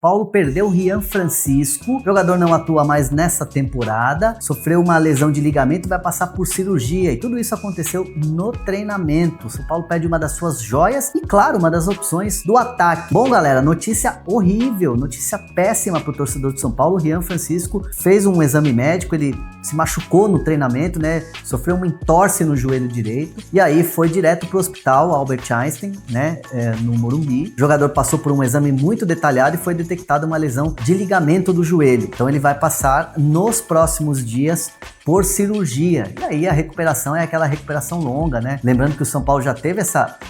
Paulo perdeu o Rian Francisco, o jogador não atua mais nessa temporada, sofreu uma lesão de ligamento e vai passar por cirurgia, e tudo isso aconteceu no treinamento. O São Paulo perde uma das suas joias e, claro, uma das opções do ataque. Bom, galera, notícia horrível, notícia péssima pro torcedor de São Paulo. O Rian Francisco fez um exame médico, ele se machucou no treinamento, né, sofreu uma entorse no joelho direito, e aí foi direto pro hospital Albert Einstein, né, no Morumbi. O jogador passou por um exame muito detalhado e foi detectada uma lesão de ligamento do joelho. Então ele vai passar nos próximos dias por cirurgia. E aí a recuperação é aquela recuperação longa, né? Lembrando que o São Paulo já teve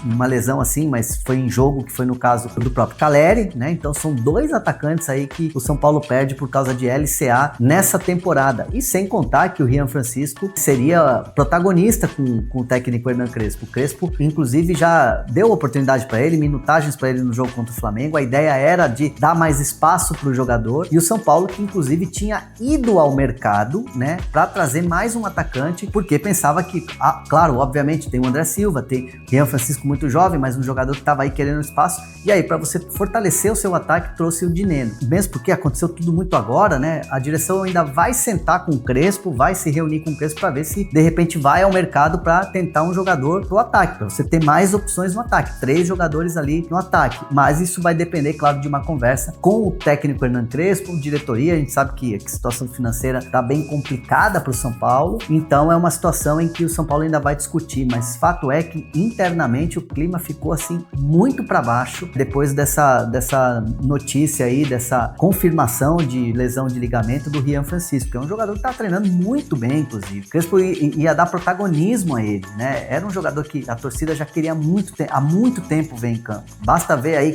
uma lesão assim, mas foi em jogo, que foi no caso do próprio Caleri, né? Então são dois atacantes aí que o São Paulo perde por causa de LCA nessa temporada. E sem contar que o Rian Francisco seria protagonista com o técnico Hernan Crespo. O Crespo, inclusive, já deu oportunidade para ele, minutagens para ele no jogo contra o Flamengo. A ideia era de dar mais espaço para o jogador. E o São Paulo, que inclusive tinha ido ao mercado, né, para trazer mais um atacante, porque pensava que, claro, obviamente tem o André Silva, tem o Rian Francisco muito jovem, mas um jogador que estava aí querendo espaço, e aí para você fortalecer o seu ataque, trouxe o Dineno. Mesmo porque aconteceu tudo muito agora, né, a direção ainda vai sentar com o Crespo, vai se reunir com o Crespo para ver se de repente vai ao mercado para tentar um jogador pro ataque, para você ter mais opções no ataque, 3 jogadores ali no ataque, mas isso vai depender, claro, de uma conversa com o técnico Hernan Crespo, diretoria. A gente sabe que a situação financeira tá bem complicada pro São Paulo, então é uma situação em que o São Paulo ainda vai discutir, mas fato é que internamente o clima ficou assim muito para baixo depois dessa notícia aí, dessa confirmação de lesão de ligamento do Rian Francisco, que é um jogador que tá treinando muito bem, inclusive. O Crespo ia dar protagonismo a ele, né? Era um jogador que a torcida já queria há muito tempo ver em campo. Basta ver aí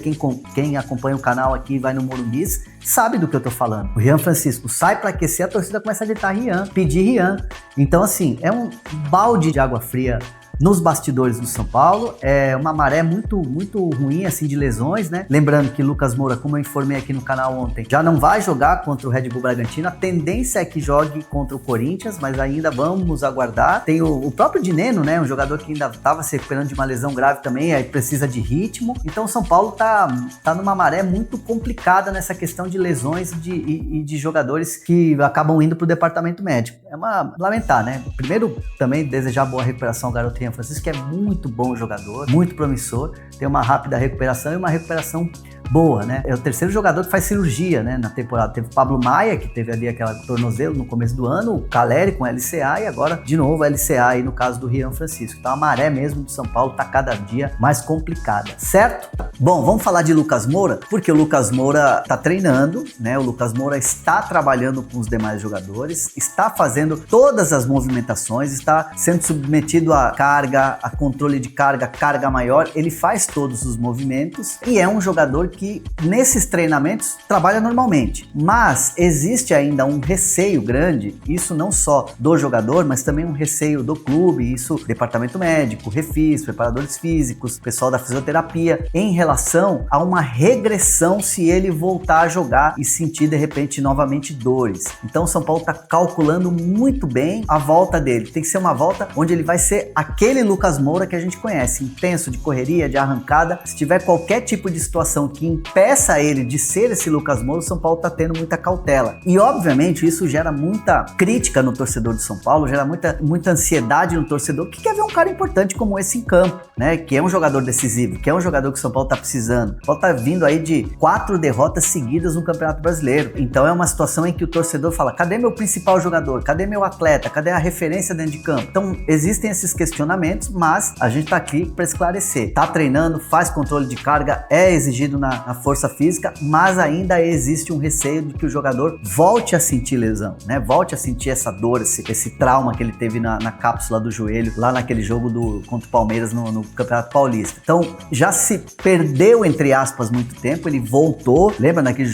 quem acompanha o canal aqui, vai no Morumbi, sabe do que eu tô falando. O Rian Francisco sai para aquecer, a torcida começa a gritar Rian, pedir Rian. Então, assim, é um balde de água fria nos bastidores do São Paulo. É uma maré muito ruim, assim, de lesões, né? Lembrando que Lucas Moura, como eu informei aqui no canal ontem, já não vai jogar contra o Red Bull Bragantino. A tendência é que jogue contra o Corinthians, mas ainda vamos aguardar. Tem o próprio Dineno, né? Um jogador que ainda estava se recuperando de uma lesão grave também, aí precisa de ritmo. Então o São Paulo tá numa maré muito complicada nessa questão de lesões e de jogadores que acabam indo pro departamento médico. É lamentar, né? Primeiro, também desejar boa recuperação ao garoto Rian Francisco, que é muito bom jogador, muito promissor, tem uma rápida recuperação e uma recuperação boa, né? É o terceiro jogador que faz cirurgia, né, na temporada. Teve o Pablo Maia, que teve ali aquela tornozelo no começo do ano, o Caleri com LCA e agora, de novo, LCA aí no caso do Rian Francisco. Então a maré mesmo do São Paulo tá cada dia mais complicada, certo? Bom, vamos falar de Lucas Moura, porque o Lucas Moura tá treinando, né? O Lucas Moura está trabalhando com os demais jogadores, está fazendo todas as movimentações, está sendo submetido a carga, a controle de carga maior, ele faz todos os movimentos e é um jogador que nesses treinamentos trabalha normalmente, mas existe ainda um receio grande, isso não só do jogador, mas também um receio do clube, isso departamento médico, refis, preparadores físicos, pessoal da fisioterapia, em relação a uma regressão se ele voltar a jogar e sentir de repente novamente dores. Então o São Paulo está calculando muito bem a volta dele, tem que ser uma volta onde ele vai ser aquele Lucas Moura que a gente conhece, intenso, de correria, de arrancada. Se tiver qualquer tipo de situação que impeça ele de ser esse Lucas Moura, o São Paulo tá tendo muita cautela. E obviamente isso gera muita crítica no torcedor do São Paulo, gera muita ansiedade no torcedor que quer ver um cara importante como esse em campo, né? Que é um jogador decisivo, que é um jogador que o São Paulo tá precisando. O São Paulo tá vindo aí de 4 derrotas seguidas no Campeonato Brasileiro. Então é uma situação em que o torcedor fala: cadê meu principal jogador? Cadê meu atleta? Cadê a referência dentro de campo? Então existem esses questionamentos, mas a gente tá aqui para esclarecer. Tá treinando, faz controle de carga, é exigido na força física, mas ainda existe um receio de que o jogador volte a sentir lesão, né? Volte a sentir essa dor, esse trauma que ele teve na cápsula do joelho, lá naquele jogo contra o Palmeiras no Campeonato Paulista. Então, já se perdeu, entre aspas, muito tempo, ele voltou, lembra naqueles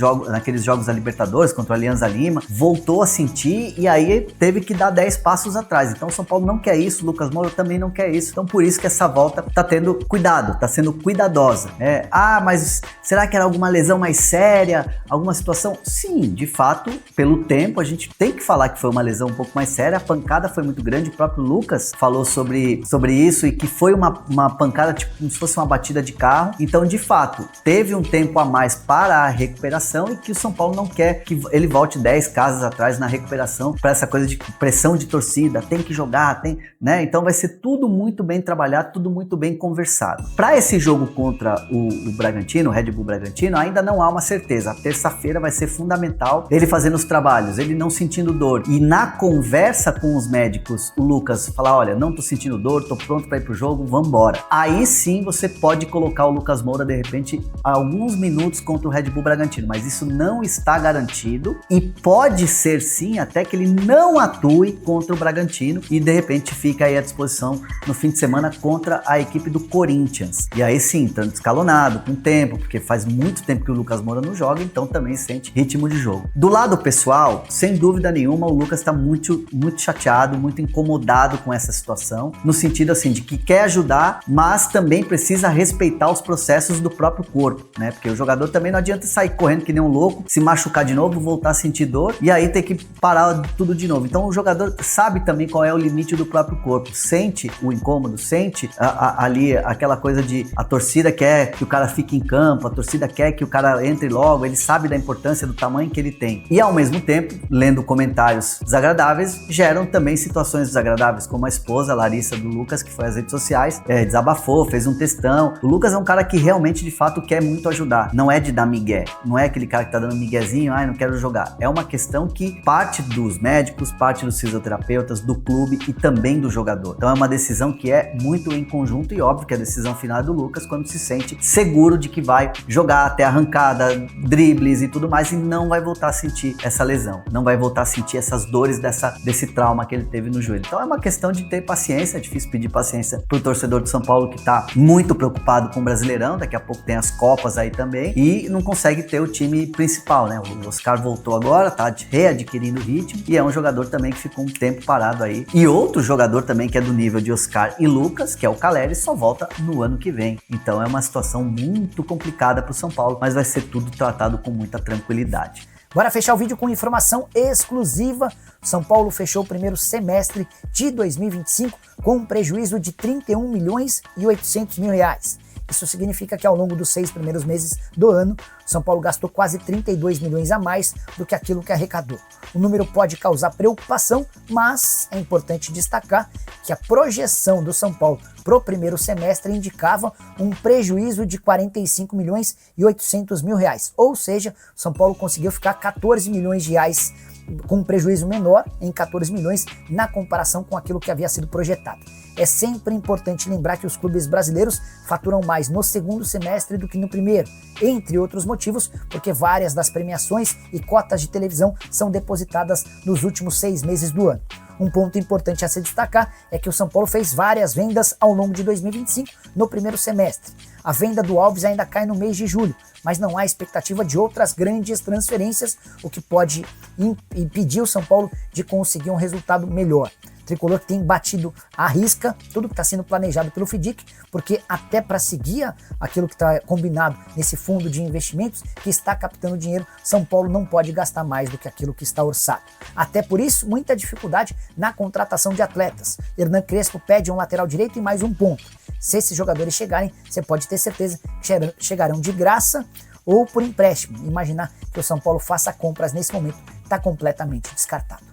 jogos da Libertadores contra o Alianza Lima, voltou a sentir e aí teve que dar 10 passos atrás. Então, o São Paulo não quer isso, o Lucas Moura também não quer isso. Então, por isso que essa volta tá tendo cuidado, tá sendo cuidadosa. Mas Será que era alguma lesão mais séria? Alguma situação? Sim, de fato, pelo tempo, a gente tem que falar que foi uma lesão um pouco mais séria. A pancada foi muito grande, o próprio Lucas falou sobre isso e que foi uma pancada tipo como se fosse uma batida de carro. Então, de fato, teve um tempo a mais para a recuperação e que o São Paulo não quer que ele volte 10 casas atrás na recuperação para essa coisa de pressão de torcida, tem que jogar, né? Então vai ser tudo muito bem trabalhado, tudo muito bem conversado. Para esse jogo contra o Bragantino, o Red Bull Bragantino, ainda não há uma certeza. A terça-feira vai ser fundamental ele fazendo os trabalhos, ele não sentindo dor. E na conversa com os médicos, o Lucas falar, olha, não tô sentindo dor, tô pronto para ir pro jogo, vambora. Aí sim você pode colocar o Lucas Moura, de repente, alguns minutos contra o Red Bull Bragantino, mas isso não está garantido e pode ser sim até que ele não atue contra o Bragantino e de repente fica aí à disposição no fim de semana contra a equipe do Corinthians. E aí sim, tanto escalonado, com tempo, porque faz muito tempo que o Lucas Moura não joga, então também sente ritmo de jogo. Do lado pessoal, sem dúvida nenhuma, o Lucas está muito chateado, muito incomodado com essa situação, no sentido assim, de que quer ajudar, mas também precisa respeitar os processos do próprio corpo, né? Porque o jogador também não adianta sair correndo que nem um louco, se machucar de novo, voltar a sentir dor e aí ter que parar tudo de novo. Então o jogador sabe também qual é o limite do próprio corpo, sente o incômodo, sente ali aquela coisa de a torcida quer que o cara fique em campo, a torcida quer que o cara entre logo, ele sabe da importância do tamanho que ele tem. E ao mesmo tempo, lendo comentários desagradáveis, geram também situações desagradáveis, como a esposa Larissa do Lucas, que foi às redes sociais, desabafou, fez um textão. O Lucas é um cara que realmente, de fato, quer muito ajudar. Não é de dar migué, não é aquele cara que tá dando miguezinho, não quero jogar. É uma questão que parte dos médicos, parte dos fisioterapeutas, do clube e também do jogador. Então é uma decisão que é muito em conjunto e óbvio que a decisão final é do Lucas quando se sente seguro de que vai jogar até arrancada, dribles e tudo mais e não vai voltar a sentir essa lesão, não vai voltar a sentir essas dores desse trauma que ele teve no joelho. Então é uma questão de ter paciência, é difícil pedir paciência pro torcedor de São Paulo que tá muito preocupado com o Brasileirão, daqui a pouco tem as Copas aí também e não consegue ter o time principal, né? O Oscar voltou agora, tá readquirindo ritmo e é um jogador também que ficou um tempo parado aí. E outro jogador também que é do nível de Oscar e Lucas, que é o Caleri, só volta no ano que vem. Então é uma situação muito complicada pro São Paulo, mas vai ser tudo tratado com muita tranquilidade. Bora fechar o vídeo com informação exclusiva. São Paulo fechou o primeiro semestre de 2025 com um prejuízo de 31 milhões e 800 mil reais. Isso significa que ao longo dos 6 primeiros meses do ano, São Paulo gastou quase 32 milhões a mais do que aquilo que arrecadou. O número pode causar preocupação, mas é importante destacar que a projeção do São Paulo para o primeiro semestre indicava um prejuízo de 45 milhões e 800 mil reais. Ou seja, São Paulo conseguiu ficar 14 milhões de reais com um prejuízo menor em 14 milhões na comparação com aquilo que havia sido projetado. É sempre importante lembrar que os clubes brasileiros faturam mais no segundo semestre do que no primeiro, entre outros motivos, porque várias das premiações e cotas de televisão são depositadas nos últimos 6 meses do ano. Um ponto importante a se destacar é que o São Paulo fez várias vendas ao longo de 2025 no primeiro semestre. A venda do Alves ainda cai no mês de julho, mas não há expectativa de outras grandes transferências, o que pode impedir o São Paulo de conseguir um resultado melhor. Tricolor que tem batido à risca tudo que está sendo planejado pelo FIDIC, porque até para seguir aquilo que está combinado nesse fundo de investimentos que está captando dinheiro, São Paulo não pode gastar mais do que aquilo que está orçado. Até por isso, muita dificuldade na contratação de atletas. Hernan Crespo pede um lateral direito e mais um ponto. Se esses jogadores chegarem, você pode ter certeza que chegarão de graça ou por empréstimo. Imaginar que o São Paulo faça compras nesse momento está completamente descartado.